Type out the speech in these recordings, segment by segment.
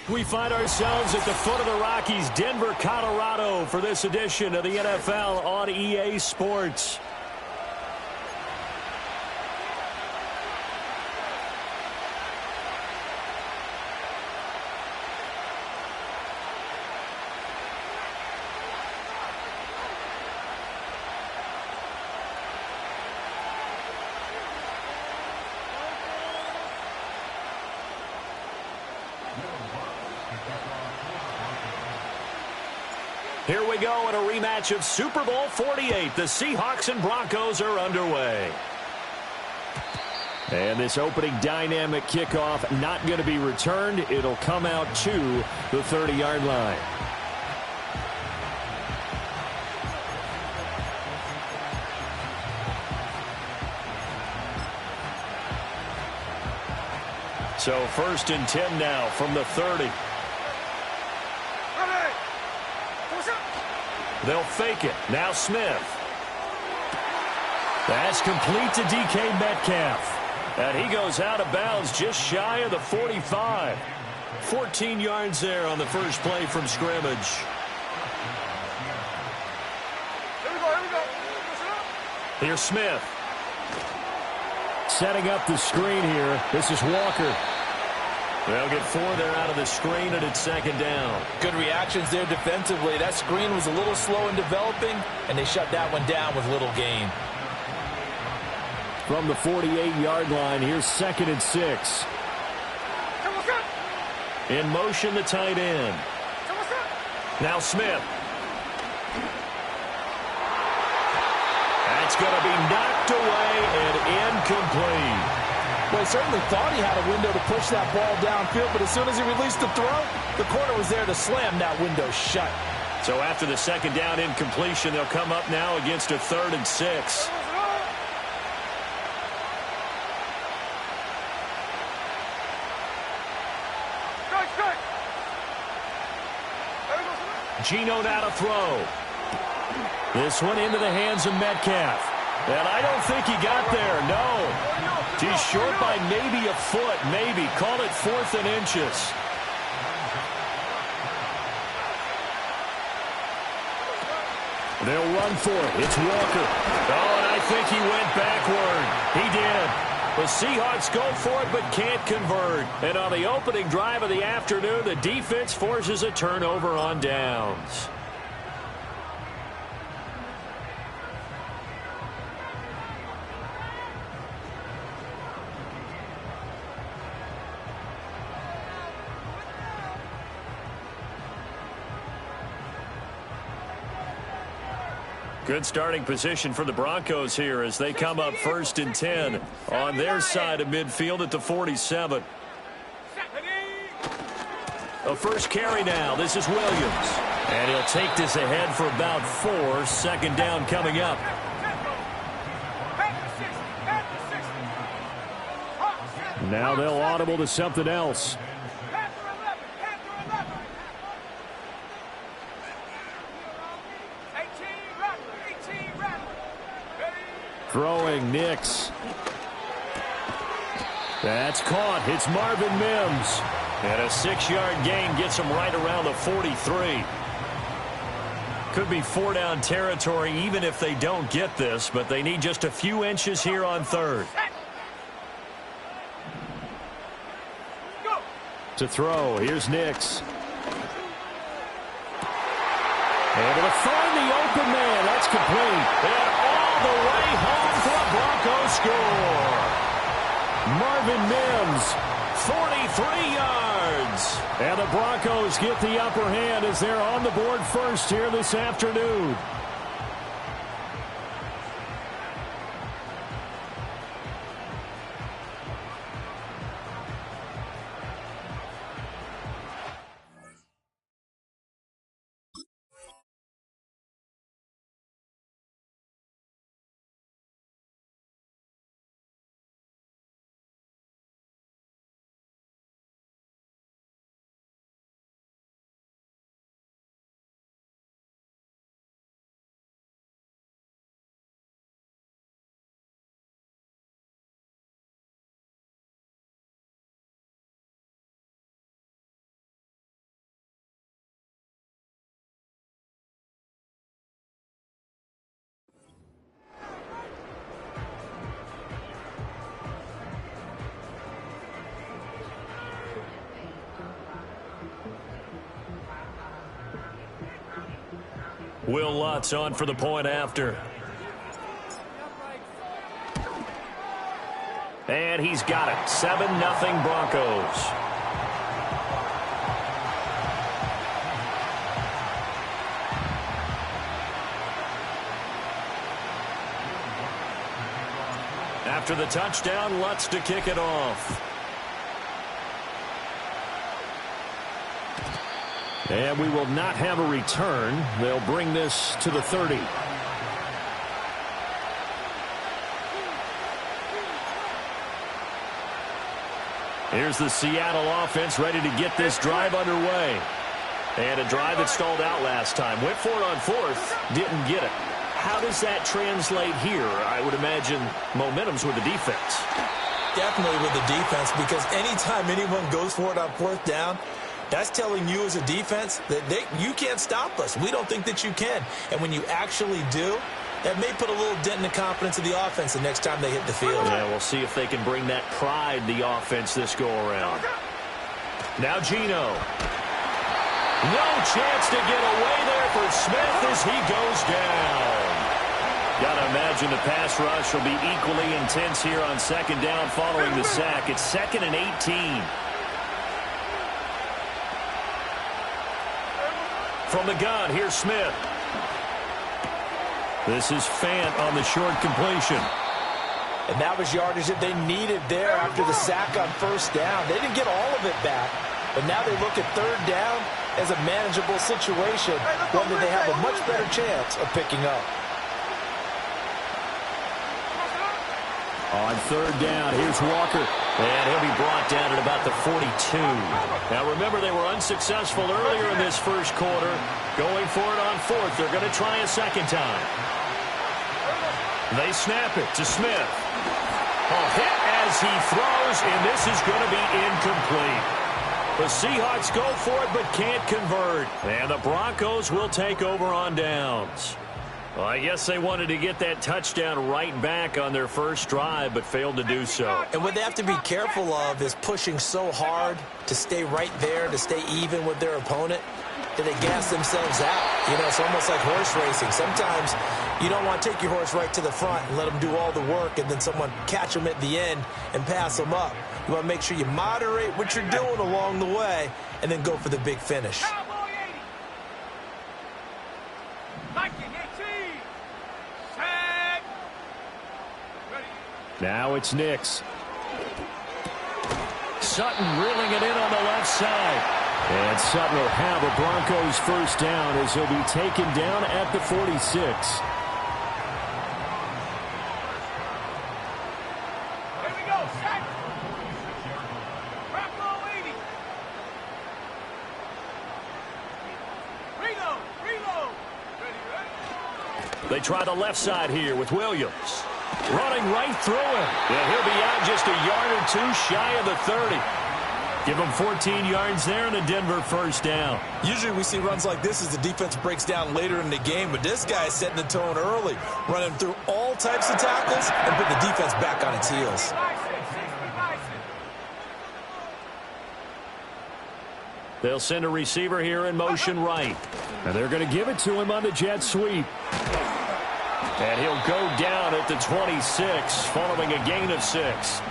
We find ourselves at the foot of the Rockies, Denver, Colorado, for this edition of the NFL on EA Sports. Here we go in a rematch of Super Bowl 48. The Seahawks and Broncos are underway. And this opening dynamic kickoff not going to be returned. It'll come out to the 30-yard line. So 1st and 10 now from the 30. They'll fake it. Now Smith. That's complete to DK Metcalf. And he goes out of bounds just shy of the 45. 14 yards there on the first play from scrimmage. Here we go. Here's Smith. Setting up the screen here. This is Walker. They'll get 4 there out of the screen, and it's 2nd down. Good reactions there defensively. That screen was a little slow in developing, and they shut that one down with little gain. From the 48-yard line, here's 2nd and 6. In motion, the tight end. Now Smith. That's going to be knocked away and incomplete. Well, he certainly thought he had a window to push that ball downfield, but as soon as he released the throw, the corner was there to slam that window shut. So after the 2nd down incompletion, they'll come up now against a 3rd and 6. Geno now to throw. This one into the hands of Metcalf. And I don't think he got there, no. He's short by maybe a foot, maybe. Call it 4th and inches. They'll run for it. It's Walker. Oh, and I think he went backward. He did. The Seahawks go for it but can't convert. And on the opening drive of the afternoon, the defense forces a turnover on downs. Good starting position for the Broncos here as they come up 1st and 10 on their side of midfield at the 47. A first carry now. This is Williams. And he'll take this ahead for about 4. 2nd down coming up. Now they'll audible to something else. Throwing Nix. That's caught. It's Marvin Mims. And a 6-yard gain gets him right around the 43. Could be 4-down territory even if they don't get this, but they need just a few inches here on 3rd. To throw. Here's Nix. Able to find the open man. That's complete. And all the way home for a Broncos score. Marvin Mims, 43 yards. And the Broncos get the upper hand as they're on the board first here this afternoon. Will Lutz on for the point after. And he's got it. 7-0 Broncos. After the touchdown, Lutz to kick it off. And we will not have a return. They'll bring this to the 30. Here's the Seattle offense ready to get this drive underway. And a drive that stalled out last time. Went for it on fourth, didn't get it. How does that translate here? I would imagine momentum's with the defense. Definitely with the defense, because anytime anyone goes for it on fourth down, that's telling you as a defense that you can't stop us. We don't think that you can. And when you actually do, that may put a little dent in the confidence of the offense the next time they hit the field. Yeah, we'll see if they can bring that pride, the offense, this go-around. Now Geno. No chance to get away there for Smith as he goes down. Got to imagine the pass rush will be equally intense here on second down following the sack. It's 2nd and 18. From the gun, here's Smith. This is Fant on the short completion. And that was yardage that they needed there after the sack on first down. They didn't get all of it back, but now they look at third down as a manageable situation, one that they have a much better chance of picking up. On third down, here's Walker. And he'll be brought down at about the 42. Now remember, they were unsuccessful earlier in this first quarter. Going for it on fourth. They're going to try a second time. They snap it to Smith. A hit as he throws, and this is going to be incomplete. The Seahawks go for it but can't convert. And the Broncos will take over on downs. Well, I guess they wanted to get that touchdown right back on their first drive, but failed to do so. And what they have to be careful of is pushing so hard to stay right there, to stay even with their opponent, that they gas themselves out. You know, it's almost like horse racing. Sometimes you don't want to take your horse right to the front and let them do all the work, and then someone catch them at the end and pass them up. You want to make sure you moderate what you're doing along the way and then go for the big finish. Now it's Nix. Sutton reeling it in on the left side. And Sutton will have a Broncos first down as he'll be taken down at the 46. Here we go, set. Bronco 80. Reload. Ready. They try the left side here with Williams. Running right through him. Yeah, he'll be out just a yard or two shy of the 30. Give him 14 yards there and a Denver first down. Usually we see runs like this as the defense breaks down later in the game, but this guy is setting the tone early, running through all types of tackles and put the defense back on its heels. They'll send a receiver here in motion right. And they're going to give it to him on the jet sweep. And he'll go down at the 26 following a gain of 6.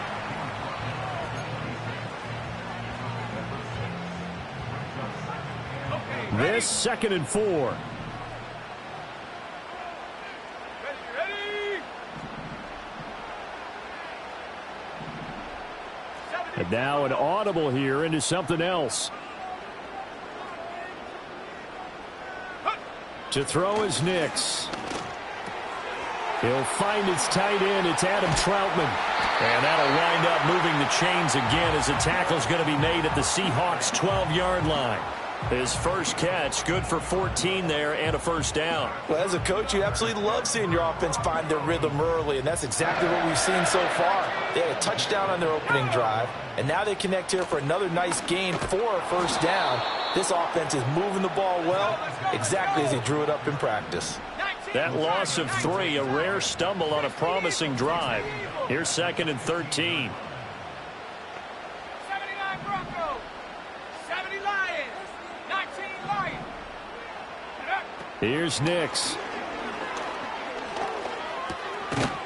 This 2nd and 4. Ready. And now an audible here into something else. To throw is Nix. He'll find his tight end. It's Adam Troutman. And that'll wind up moving the chains again as the tackle's going to be made at the Seahawks' 12-yard line. His first catch, good for 14 there and a first down. Well, as a coach, you absolutely love seeing your offense find their rhythm early, and that's exactly what we've seen so far. They had a touchdown on their opening drive, and now they connect here for another nice gain for a first down. This offense is moving the ball well, exactly as he drew it up in practice. That loss of 3, a rare stumble on a promising drive. Here's 2nd and 13. 79 Broncos. 70 Lions. 19 Lions. Here's Nix.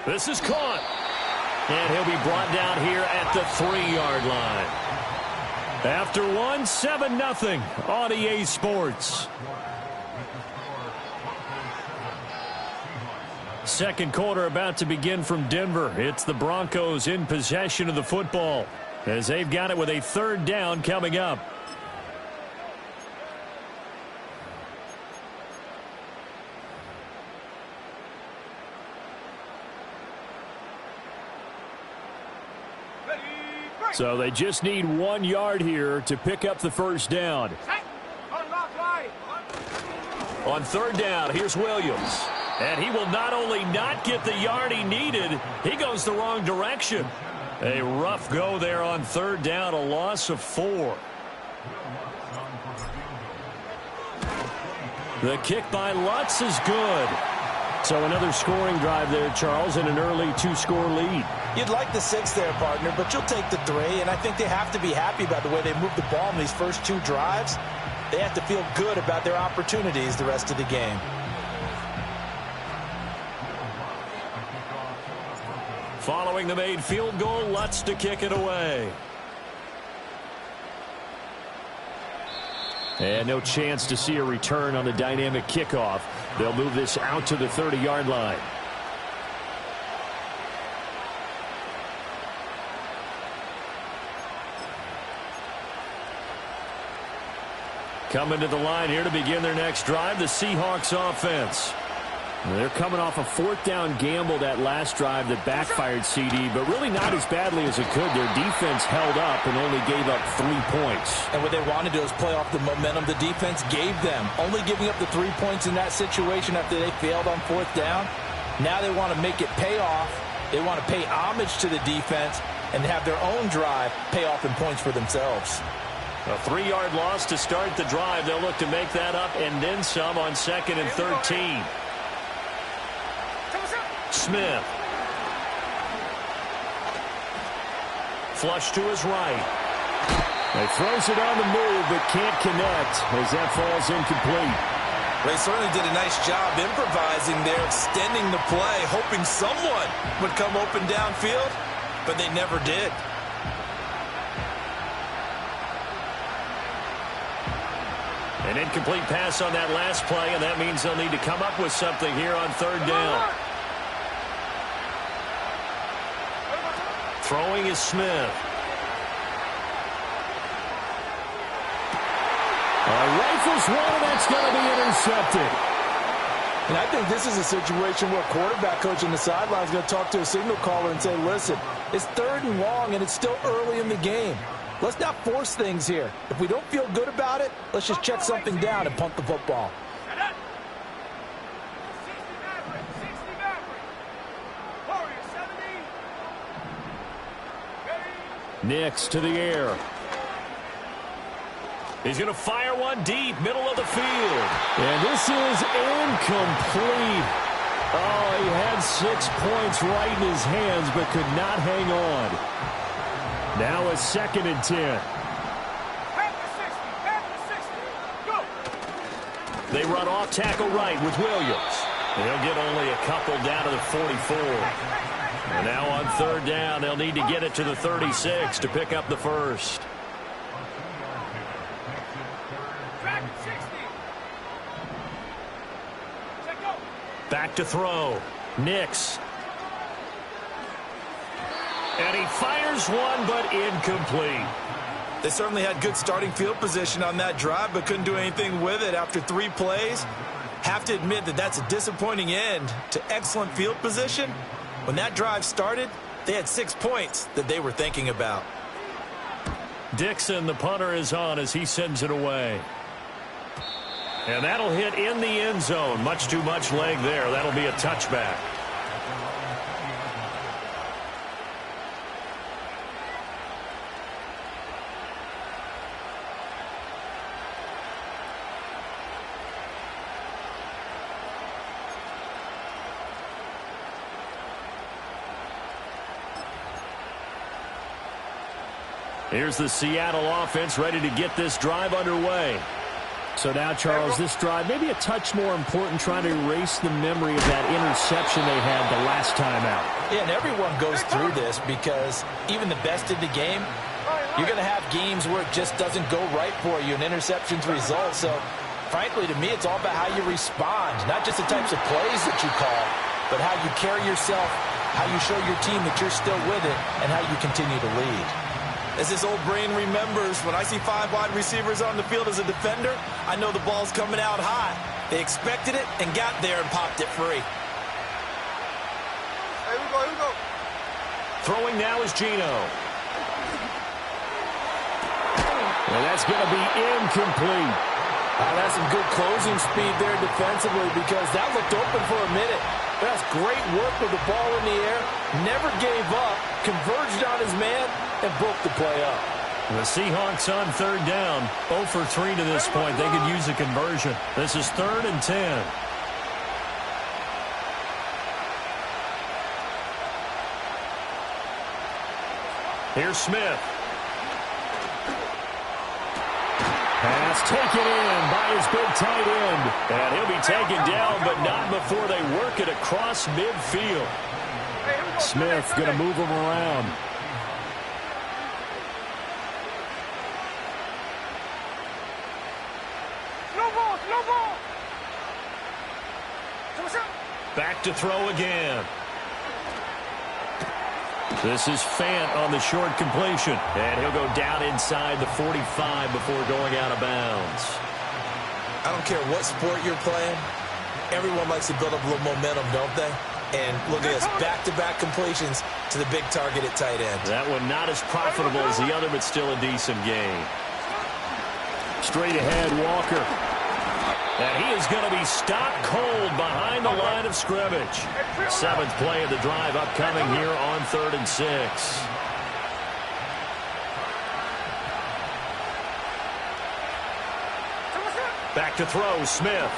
This is caught. And he'll be brought down here at the 3-yard line. After one, 7-0 on EA Sports. Second quarter about to begin from Denver. It's the Broncos in possession of the football as they've got it with a 3rd down coming up. So they just need 1 yard here to pick up the 1st down. On 3rd down, here's Williams. And he will not only not get the yard he needed, he goes the wrong direction. A rough go there on 3rd down, a loss of 4. The kick by Lutz is good. So another scoring drive there, Charles, and an early 2-score lead. You'd like the 6 there, partner, but you'll take the 3, and I think they have to be happy about the way they moved the ball in these first 2 drives. They have to feel good about their opportunities the rest of the game. Following the made field goal, Lutz to kick it away. And no chance to see a return on the dynamic kickoff. They'll move this out to the 30-yard line. Coming to the line here to begin their next drive, the Seahawks offense. They're coming off a 4th down gamble that last drive that backfired CD, but really not as badly as it could. Their defense held up and only gave up 3 points. And what they wanted to do is play off the momentum the defense gave them. Only giving up the 3 points in that situation after they failed on 4th down. Now they want to make it pay off. They want to pay homage to the defense and have their own drive pay off in points for themselves. A 3-yard loss to start the drive. They'll look to make that up and then some on 2nd and 13. Smith. Flush to his right. He throws it on the move, but can't connect as that falls incomplete. They certainly did a nice job improvising there, extending the play, hoping someone would come open downfield, but they never did. An incomplete pass on that last play, and that means they'll need to come up with something here on 3rd down. Throwing is Smith. Rifles one, and that's going to be intercepted. And I think this is a situation where a quarterback coach on the sideline is going to talk to a signal caller and say, listen, it's 3rd and long, and it's still early in the game. Let's not force things here. If we don't feel good about it, let's just check something down and punt the football. Nix to the air. He's going to fire one deep, middle of the field. And this is incomplete. Oh, he had 6 points right in his hands, but could not hang on. Now a 2nd and 10. They run off tackle right with Williams. They'll get only a couple down to the 44. And now on 3rd down, they'll need to get it to the 36 to pick up the 1st. Back to throw. Nix. And he fires one, but incomplete. They certainly had good starting field position on that drive, but couldn't do anything with it after 3 plays. Have to admit that that's a disappointing end to excellent field position. When that drive started, they had 6 points that they were thinking about. Dixon, the punter, is on as he sends it away. And that'll hit in the end zone. Much too much leg there. That'll be a touchback. Here's the Seattle offense ready to get this drive underway. So now, Charles, this drive maybe a touch more important, trying to erase the memory of that interception they had the last time out. Yeah, and everyone goes through this because even the best in the game, you're going to have games where it just doesn't go right for you and interceptions result. So, frankly, to me, it's all about how you respond, not just the types of plays that you call, but how you carry yourself, how you show your team that you're still with it, and how you continue to lead. As this old brain remembers, when I see 5 wide receivers on the field as a defender, I know the ball's coming out high. They expected it and got there and popped it free. Here we go, here we go. Throwing now is Geno. And that's going to be incomplete. That's some good closing speed there defensively because that looked open for a minute. That's great work with the ball in the air. Never gave up, converged on his man, and broke the play up. The Seahawks on 3rd down. 0 for 3 to this point. They could use a conversion. This is 3rd and 10. Here's Smith. Pass taken in by his big tight end. And he'll be taken down, but not before they work it across midfield. Smith going to move him around. Slow ball. Back to throw again. This is Fant on the short completion. And he'll go down inside the 45 before going out of bounds. I don't care what sport you're playing. Everyone likes to build up a little momentum, don't they? And look at this, back-to-back completions to the big target at tight end. That one not as profitable as the other, but still a decent game. Straight ahead, Walker. And he is going to be stopped cold behind the line of scrimmage. 7th play of the drive upcoming here on 3rd and 6. Back to throw, Smith.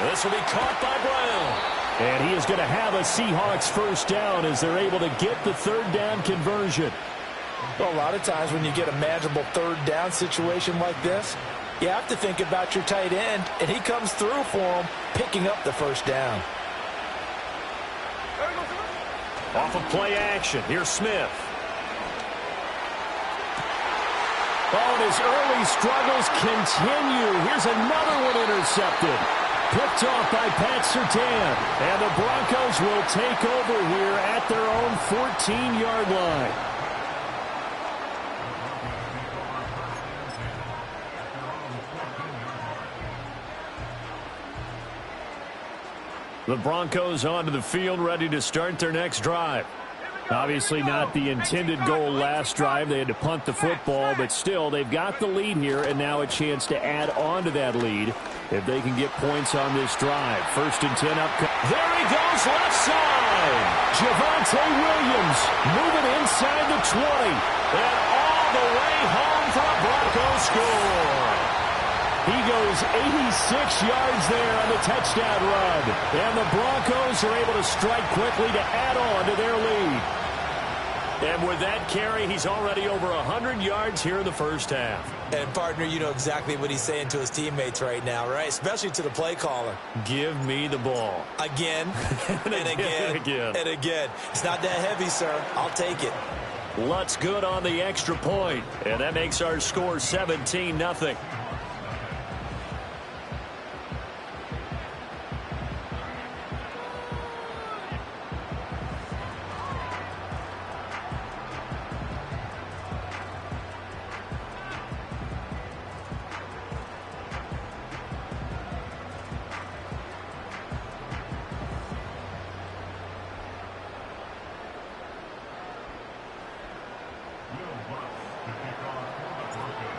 This will be caught by Brown. And he is going to have a Seahawks 1st down as they're able to get the 3rd down conversion. Well, a lot of times when you get a manageable 3rd down situation like this, you have to think about your tight end, and he comes through for him, picking up the 1st down. Off of play action, here's Smith. Oh, and his early struggles continue. Here's another one intercepted. Picked off by Pat Surtain. And the Broncos will take over here at their own 14-yard line. The Broncos onto the field, ready to start their next drive. Obviously not the intended goal last drive. They had to punt the football, but still, they've got the lead here, and now a chance to add on to that lead if they can get points on this drive. 1st and 10 up. There he goes, left side. Javonte Williams moving inside the 20. And all the way home for a Broncos score. He goes 86 yards there on the touchdown run. And the Broncos are able to strike quickly to add on to their lead. And with that carry, he's already over 100 yards here in the 1st half. And, partner, you know exactly what he's saying to his teammates right now, right? Especially to the play caller. Give me the ball. Again, and again, and again. It's not that heavy, sir. I'll take it. Lutz good on the extra point. And that makes our score 17-0.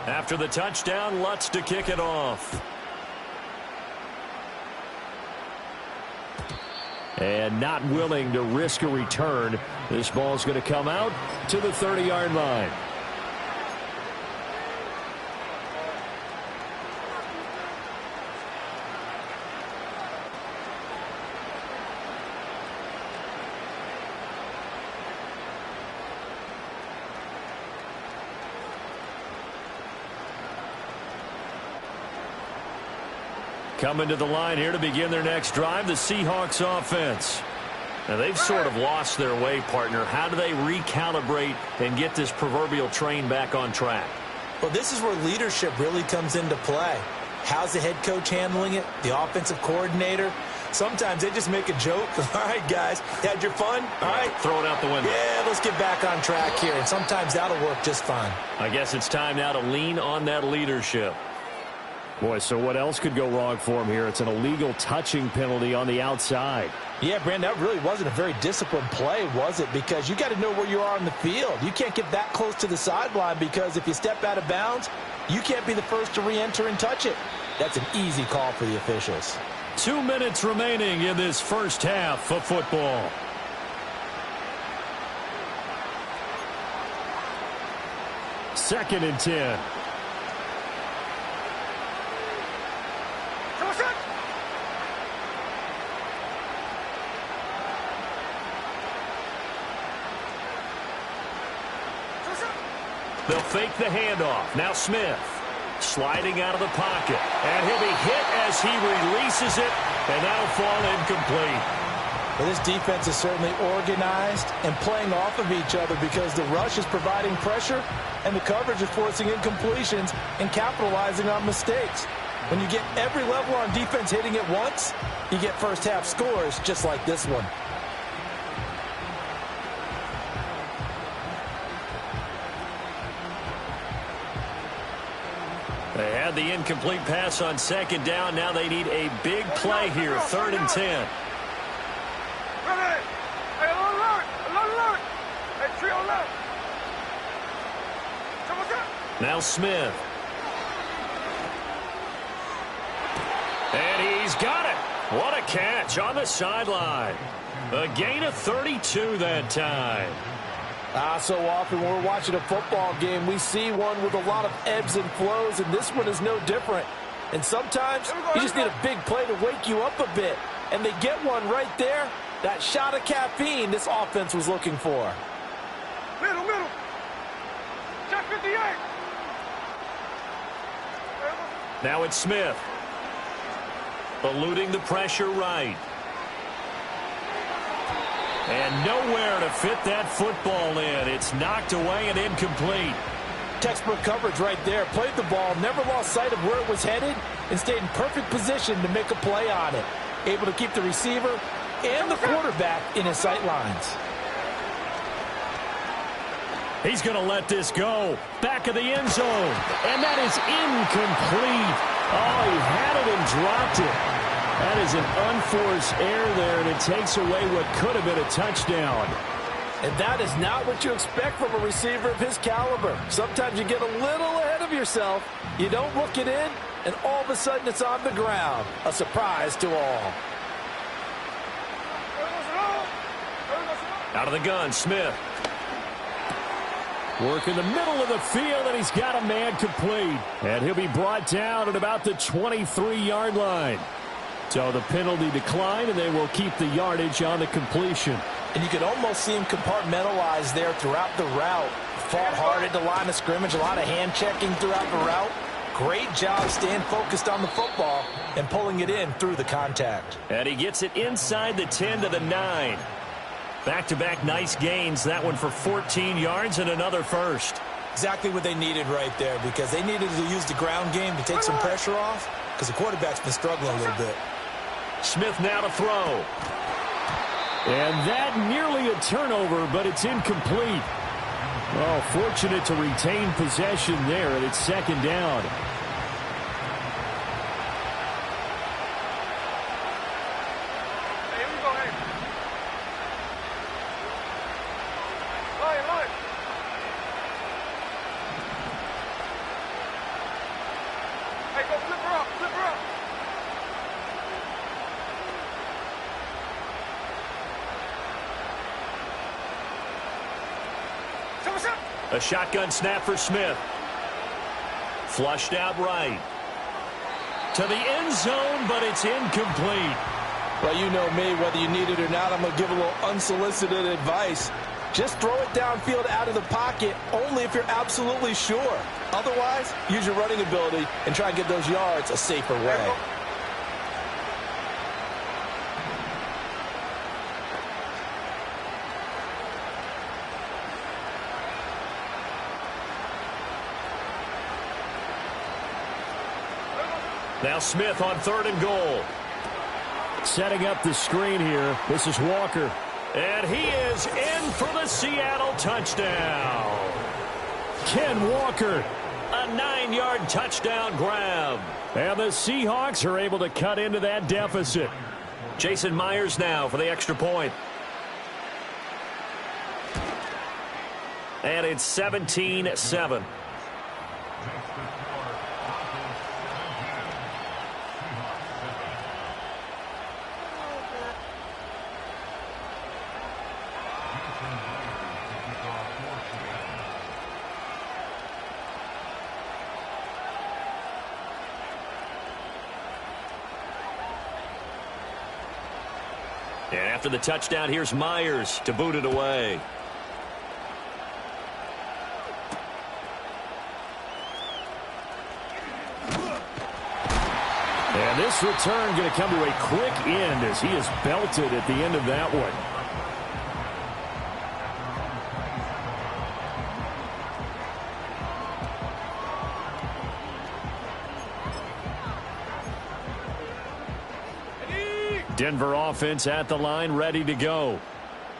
After the touchdown, Lutz to kick it off. And not willing to risk a return. This ball's going to come out to the 30-yard line. Coming to the line here to begin their next drive, the Seahawks offense. Now, they've sort of lost their way, partner. How do they recalibrate and get this proverbial train back on track? Well, this is where leadership really comes into play. How's the head coach handling it? The offensive coordinator? Sometimes they just make a joke. All right, guys, had your fun? All right. Throw it out the window. Yeah, let's get back on track here. And sometimes that'll work just fine. I guess it's time now to lean on that leadership. Boy, so what else could go wrong for him here? It's an illegal touching penalty on the outside. Yeah, Brandon, that really wasn't a very disciplined play, was it? Because you got to know where you are on the field. You can't get that close to the sideline because if you step out of bounds, you can't be the first to re-enter and touch it. That's an easy call for the officials. 2 minutes remaining in this first half of football. Second and 10. They'll fake the handoff. Now Smith sliding out of the pocket. And he'll be hit as he releases it, and that'll fall incomplete. Well, this defense is certainly organized and playing off of each other because the rush is providing pressure and the coverage is forcing incompletions and capitalizing on mistakes. When you get every level on defense hitting it once, you get first half scores just like this one. They had the incomplete pass on second down. Now they need a big play here, 3rd and 10. Now Smith. And he's got it. What a catch on the sideline. A gain of 32 that time. So often when we're watching a football game, we see one with a lot of ebbs and flows, and this one is no different. And sometimes you just need a big play to wake you up a bit. And they get one right there. That shot of caffeine this offense was looking for. Middle. Check 58. Now it's Smith. Eluding the pressure right. And nowhere to fit that football in. It's knocked away and incomplete. Textbook coverage right there. Played the ball, never lost sight of where it was headed, and stayed in perfect position to make a play on it. Able to keep the receiver and the quarterback in his sight lines. He's going to let this go. Back of the end zone. And that is incomplete. Oh, he had it and dropped it. That is an unforced error there, and it takes away what could have been a touchdown. And that is not what you expect from a receiver of his caliber. Sometimes you get a little ahead of yourself. You don't look it in, and all of a sudden it's on the ground. A surprise to all. Out of the gun, Smith. Work in the middle of the field, and he's got a man complete. And he'll be brought down at about the 23-yard line. So the penalty declined, and they will keep the yardage on the completion. And you could almost see him compartmentalize there throughout the route. Fought hard at the line of scrimmage, a lot of hand checking throughout the route. Great job staying focused on the football and pulling it in through the contact. And he gets it inside the 10 to the 9. Back-to-back nice gains. That one for 14 yards and another first. Exactly what they needed right there because they needed to use the ground game to take some pressure off because the quarterback's been struggling a little bit. Smith now to throw. And that nearly a turnover, but it's incomplete. Oh, fortunate to retain possession there, and it's second down. Hey, here we go, hey. Line. Hey, go flip her up. A shotgun snap for Smith. Flushed out right. To the end zone, but it's incomplete. Well, you know me, whether you need it or not, I'm going to give a little unsolicited advice. Just throw it downfield out of the pocket only if you're absolutely sure. Otherwise, use your running ability and try and get those yards a safer way. Now Smith on 3rd and goal. Setting up the screen here. This is Walker. And he is in for the Seattle touchdown. Ken Walker, a 9-yard touchdown grab. And the Seahawks are able to cut into that deficit. Jason Myers now for the extra point. And it's 17-7. And after the touchdown, here's Myers to boot it away. And this return going to come to a quick end as he is belted at the end of that one. Denver offense at the line, ready to go.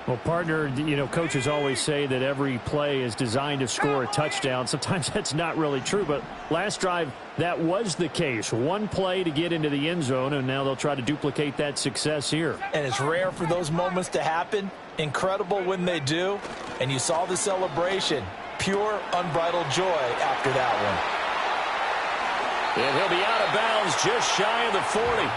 Well, partner, coaches always say that every play is designed to score a touchdown. Sometimes that's not really true, but last drive, that was the case. One play to get into the end zone, and now they'll try to duplicate that success here. And it's rare for those moments to happen. Incredible when they do. And you saw the celebration. Pure, unbridled joy after that one. And he'll be out of bounds just shy of the 40.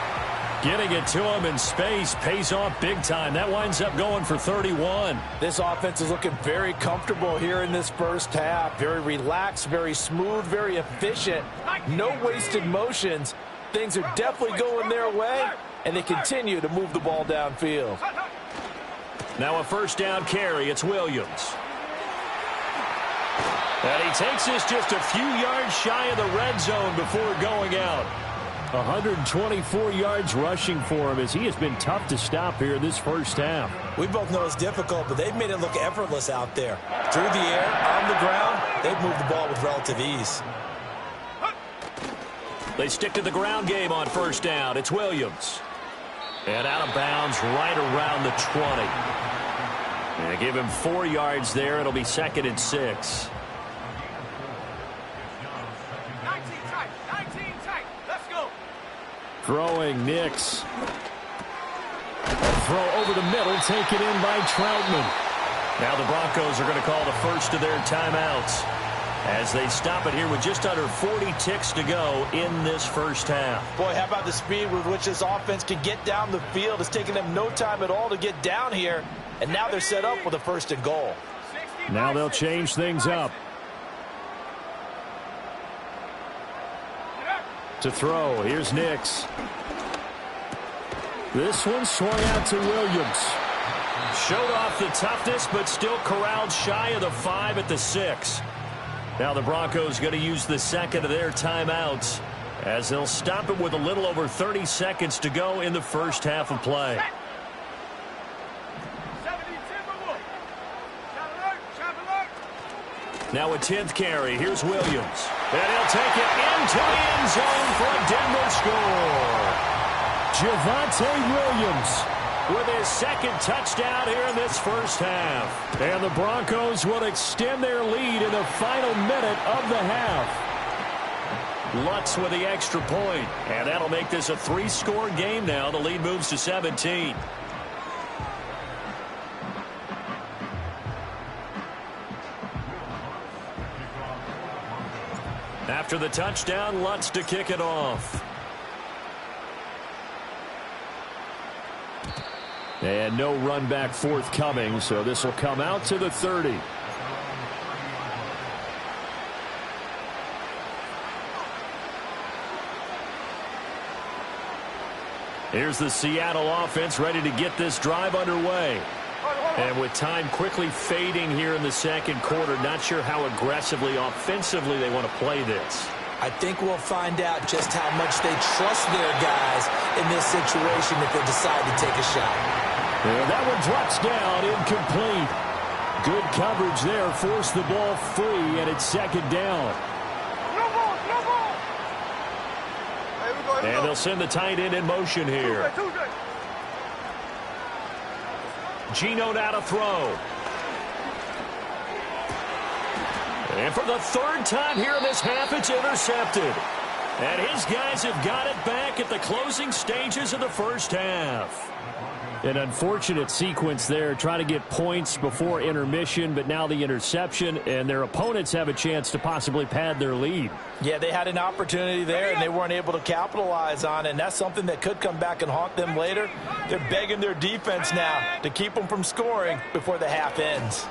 Getting it to him in space pays off big time. That winds up going for 31. This offense is looking very comfortable here in this first half. Very relaxed, very smooth, very efficient. No wasted motions. Things are definitely going their way, and they continue to move the ball downfield. Now a first down carry. It's Williams. And he takes this just a few yards shy of the red zone before going out. 124 yards rushing for him as he has been tough to stop here this first half. We both know it's difficult, but they've made it look effortless out there. Through the air, on the ground, they've moved the ball with relative ease. They stick to the ground game on first down. It's Williams. And out of bounds right around the 20. And give him 4 yards there. It'll be 2nd and 6. Throwing Nix. A throw over the middle, taken in by Troutman. Now the Broncos are going to call the first of their timeouts as they stop it here with just under 40 ticks to go in this first half. Boy, how about the speed with which this offense can get down the field? It's taken them no time at all to get down here, and now they're set up with a 1st and goal. Now they'll change things up. To throw, here's Nix. This one swung out to Williams. Showed off the toughness, but still corralled shy of the 5 at the 6. Now the Broncos going to use the 2nd of their timeouts as they'll stop it with a little over 30 seconds to go in the first half of play. Now a 10th carry. Here's Williams. And he'll take it into the end zone for a Denver score. Javonte Williams with his 2nd touchdown here in this first half. And the Broncos will extend their lead in the final minute of the half. Lutz with the extra point. And that'll make this a 3-score game now. The lead moves to 17. After the touchdown, Lutz to kick it off. And no run back forthcoming, so this will come out to the 30. Here's the Seattle offense ready to get this drive underway. And with time quickly fading here in the 2nd quarter, not sure how aggressively, offensively they want to play this. I think we'll find out just how much they trust their guys in this situation if they decide to take a shot. And that one drops down, incomplete. Good coverage there, forced the ball free, and it's 2nd down. No ball, no ball. Hey, we go And they'll send the tight end in motion here. Geno now to throw. And for the third time here in this half, it's intercepted. And his guys have got it back at the closing stages of the first half. An unfortunate sequence there, trying to get points before intermission, but now the interception, and their opponents have a chance to possibly pad their lead. Yeah, they had an opportunity there, and they weren't able to capitalize on it, and that's something that could come back and haunt them later. They're begging their defense now to keep them from scoring before the half ends.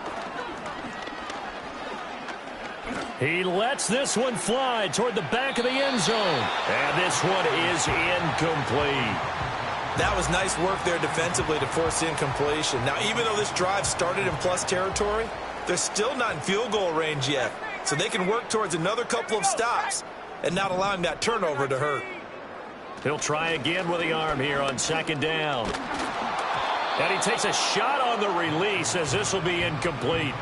He lets this one fly toward the back of the end zone. And this one is incomplete. That was nice work there defensively to force incompletion. Now, even though this drive started in plus territory, they're still not in field goal range yet. So they can work towards another couple of stops and not allowing that turnover to hurt. He'll try again with the arm here on second down. And he takes a shot on the release as this will be incomplete.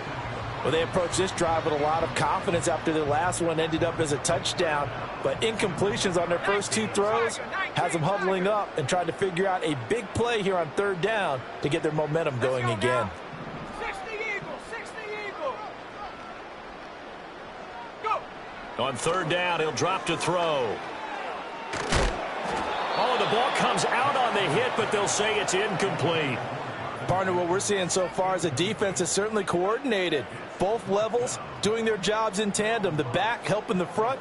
Well, they approached this drive with a lot of confidence after their last one ended up as a touchdown. But incompletions on their first two throws has them huddling up and trying to figure out a big play here on third down to get their momentum going again. 60 Eagles, 60 Eagles. Go. On third down, he'll drop to throw. Oh, the ball comes out on the hit, but they'll say it's incomplete. Partner, what we're seeing so far is a defense is certainly coordinated. Both levels doing their jobs in tandem. The back helping the front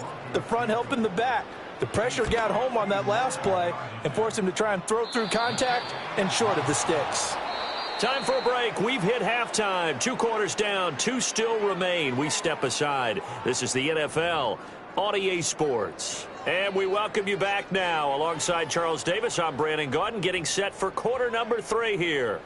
helping the back. The pressure got home on that last play and forced him to try and throw through contact and short of the sticks. Time for a break. We've hit halftime. 2 quarters down, 2 still remain. We step aside. This is the NFL on EA Sports. And we welcome you back now. Alongside Charles Davis, I'm Brandon Gaudin, getting set for quarter number 3 here.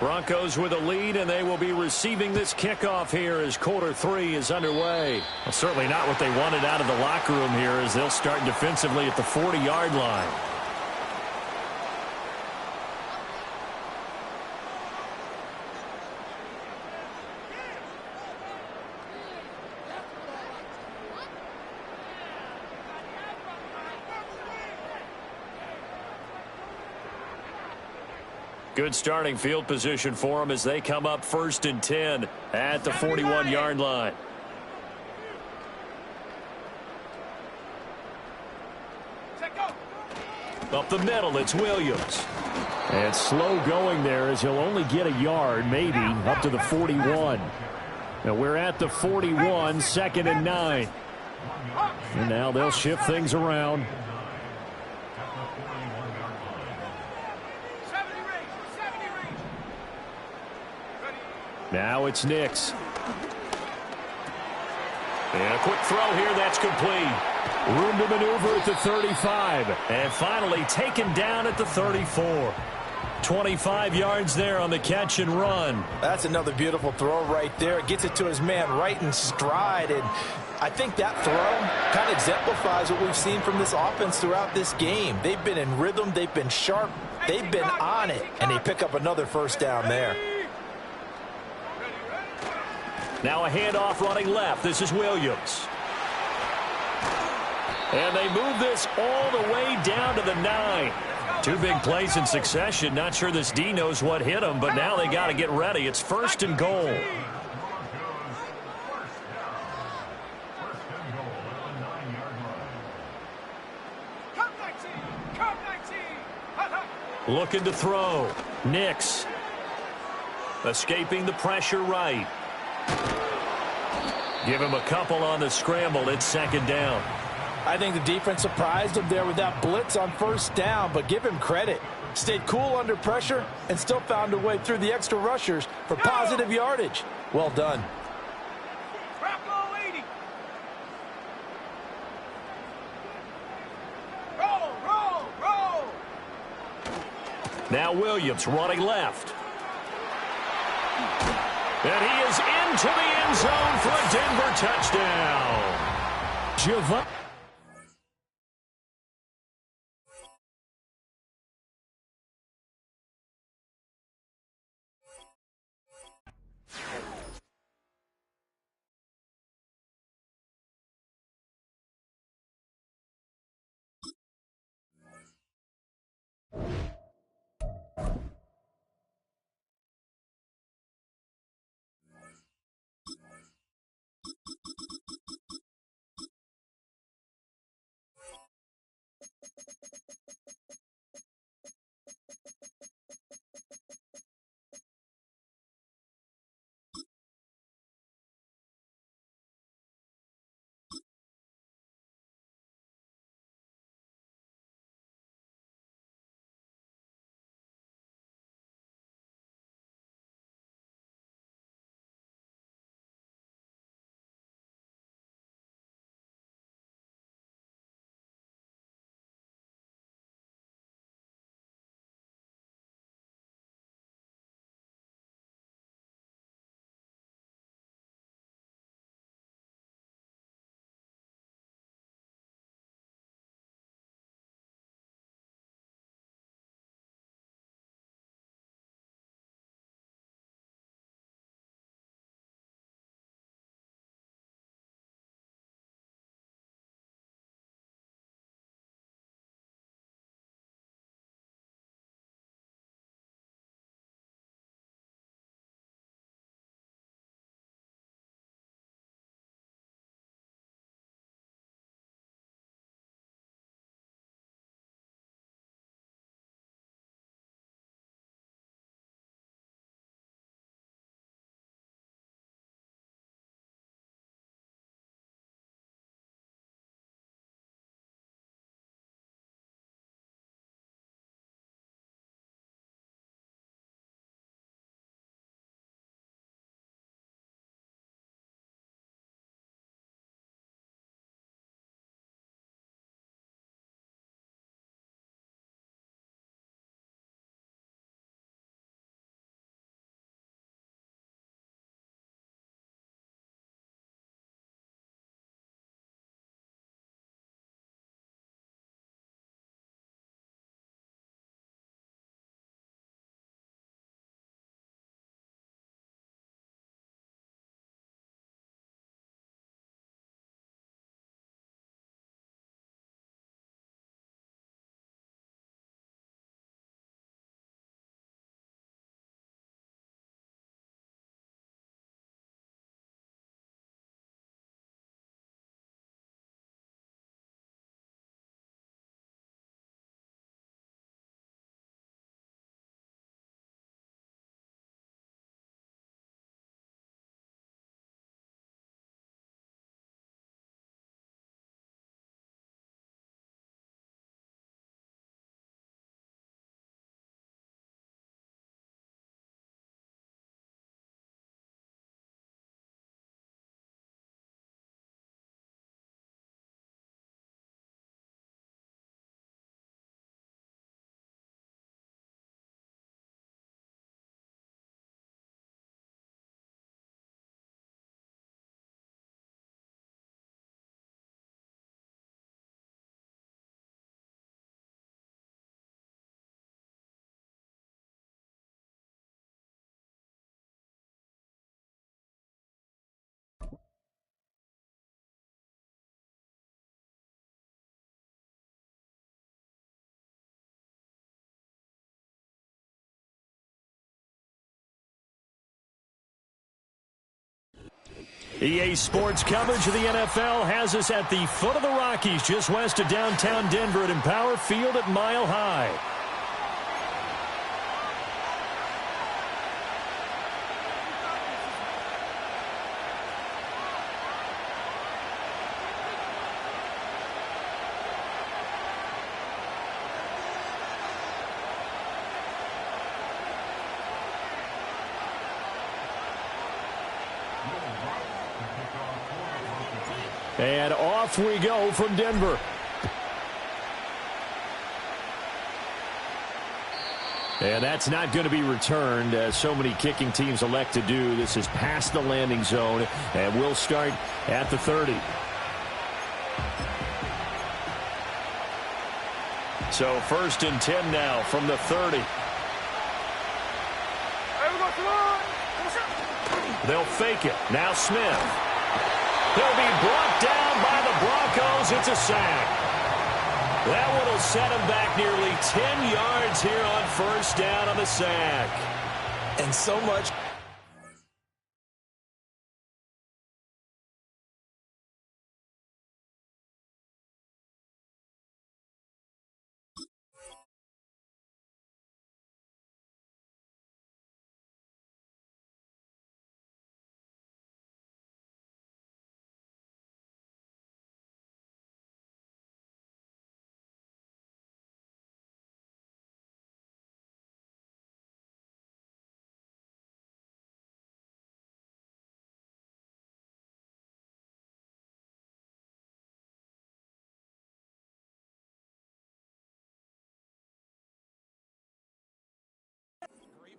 Broncos with a lead, and they will be receiving this kickoff here as quarter 3 is underway. Well, certainly not what they wanted out of the locker room here as they'll start defensively at the 40-yard line. Good starting field position for them as they come up 1st and 10 at the 41-yard line. Up the middle, it's Williams. And slow going there as he'll only get a yard, maybe, up to the 41. Now we're at the 41, 2nd and 9. And now they'll shift things around. Now it's Nix. And a quick throw here, that's complete. Room to maneuver at the 35. And finally taken down at the 34. 25 yards there on the catch and run. That's another beautiful throw right there. Gets it to his man right in stride. And I think that throw kind of exemplifies what we've seen from this offense throughout this game. They've been in rhythm. They've been sharp. They've been on it. And they pick up another first down there. Now a handoff running left. This is Williams. And they move this all the way down to the 9. 2 big plays in succession. Not sure this D knows what hit him, but now they got to get ready. It's 1st and goal. Looking to throw. Nix. Escaping the pressure right. Give him a couple on the scramble. It's 2nd down. I think the defense surprised him there with that blitz on 1st down, but give him credit. Stayed cool under pressure and still found a way through the extra rushers for positive yardage. Well done. Now Williams running left. And he is into the end zone for a Denver touchdown. Javon. EA Sports coverage of the NFL has us at the foot of the Rockies, just west of downtown Denver at Empower Field at Mile High. And off we go from Denver. And that's not going to be returned, as so many kicking teams elect to do. This is past the landing zone, and we'll start at the 30. So 1st and 10 now from the 30. They'll fake it. Now Smith. He'll be brought down by the Broncos. It's a sack. That one will set him back nearly 10 yards here on 1st down on the sack. And so much.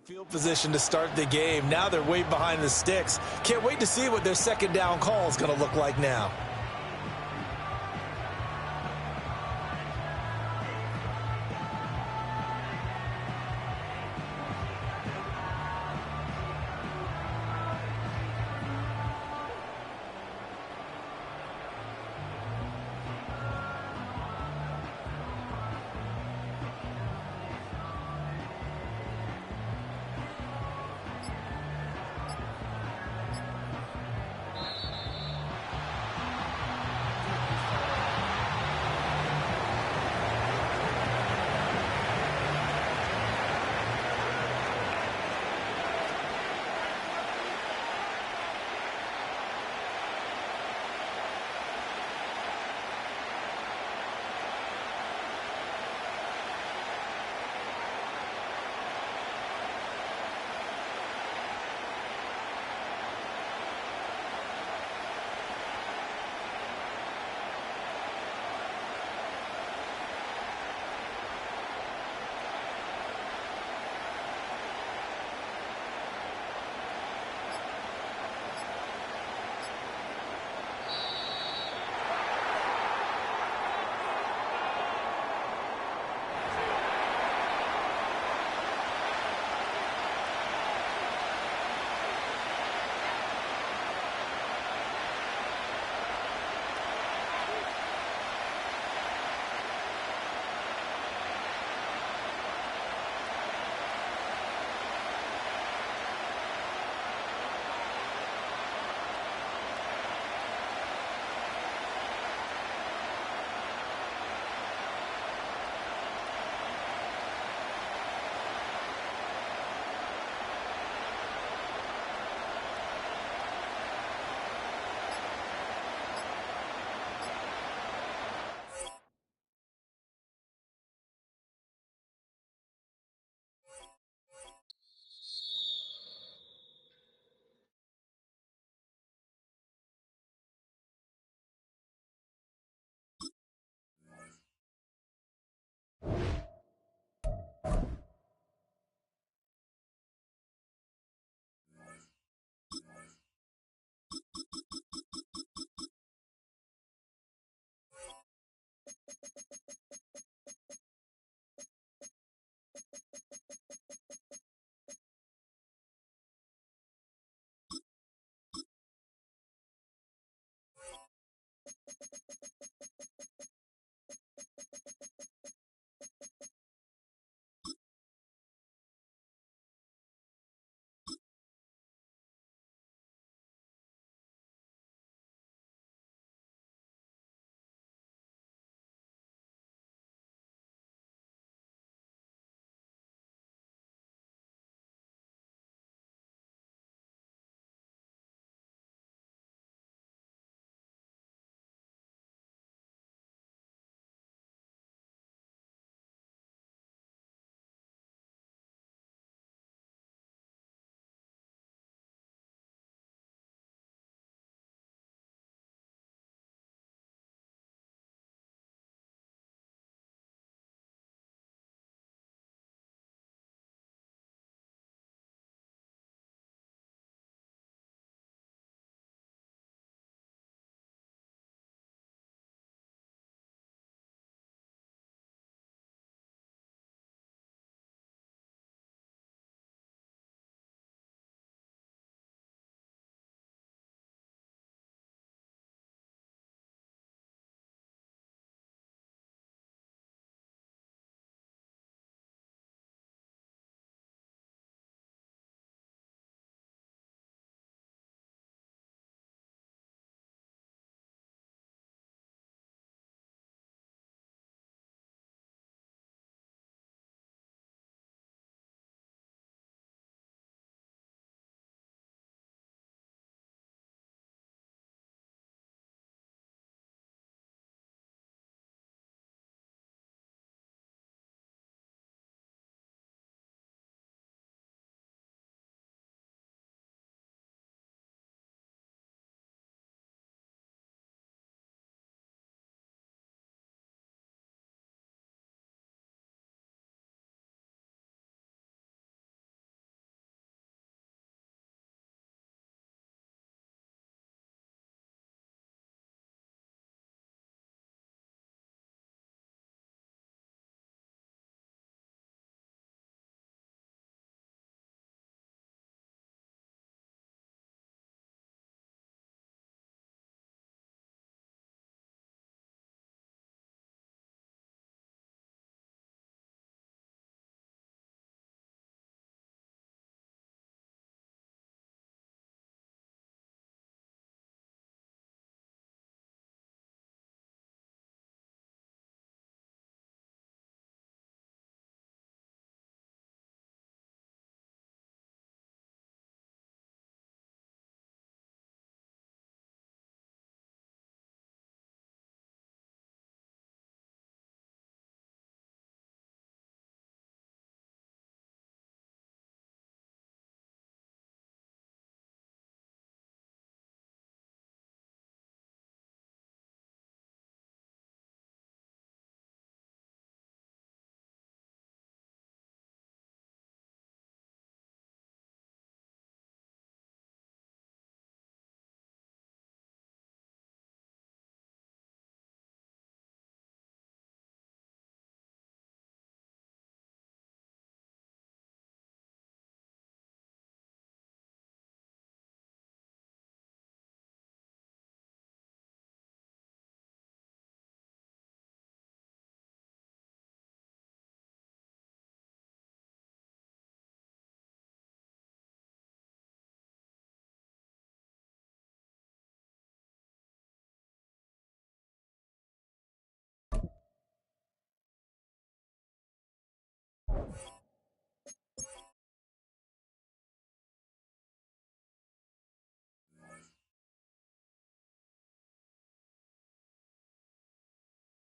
Field position to start the game. Now they're way behind the sticks. Can't wait to see what their 2nd down call is going to look like now.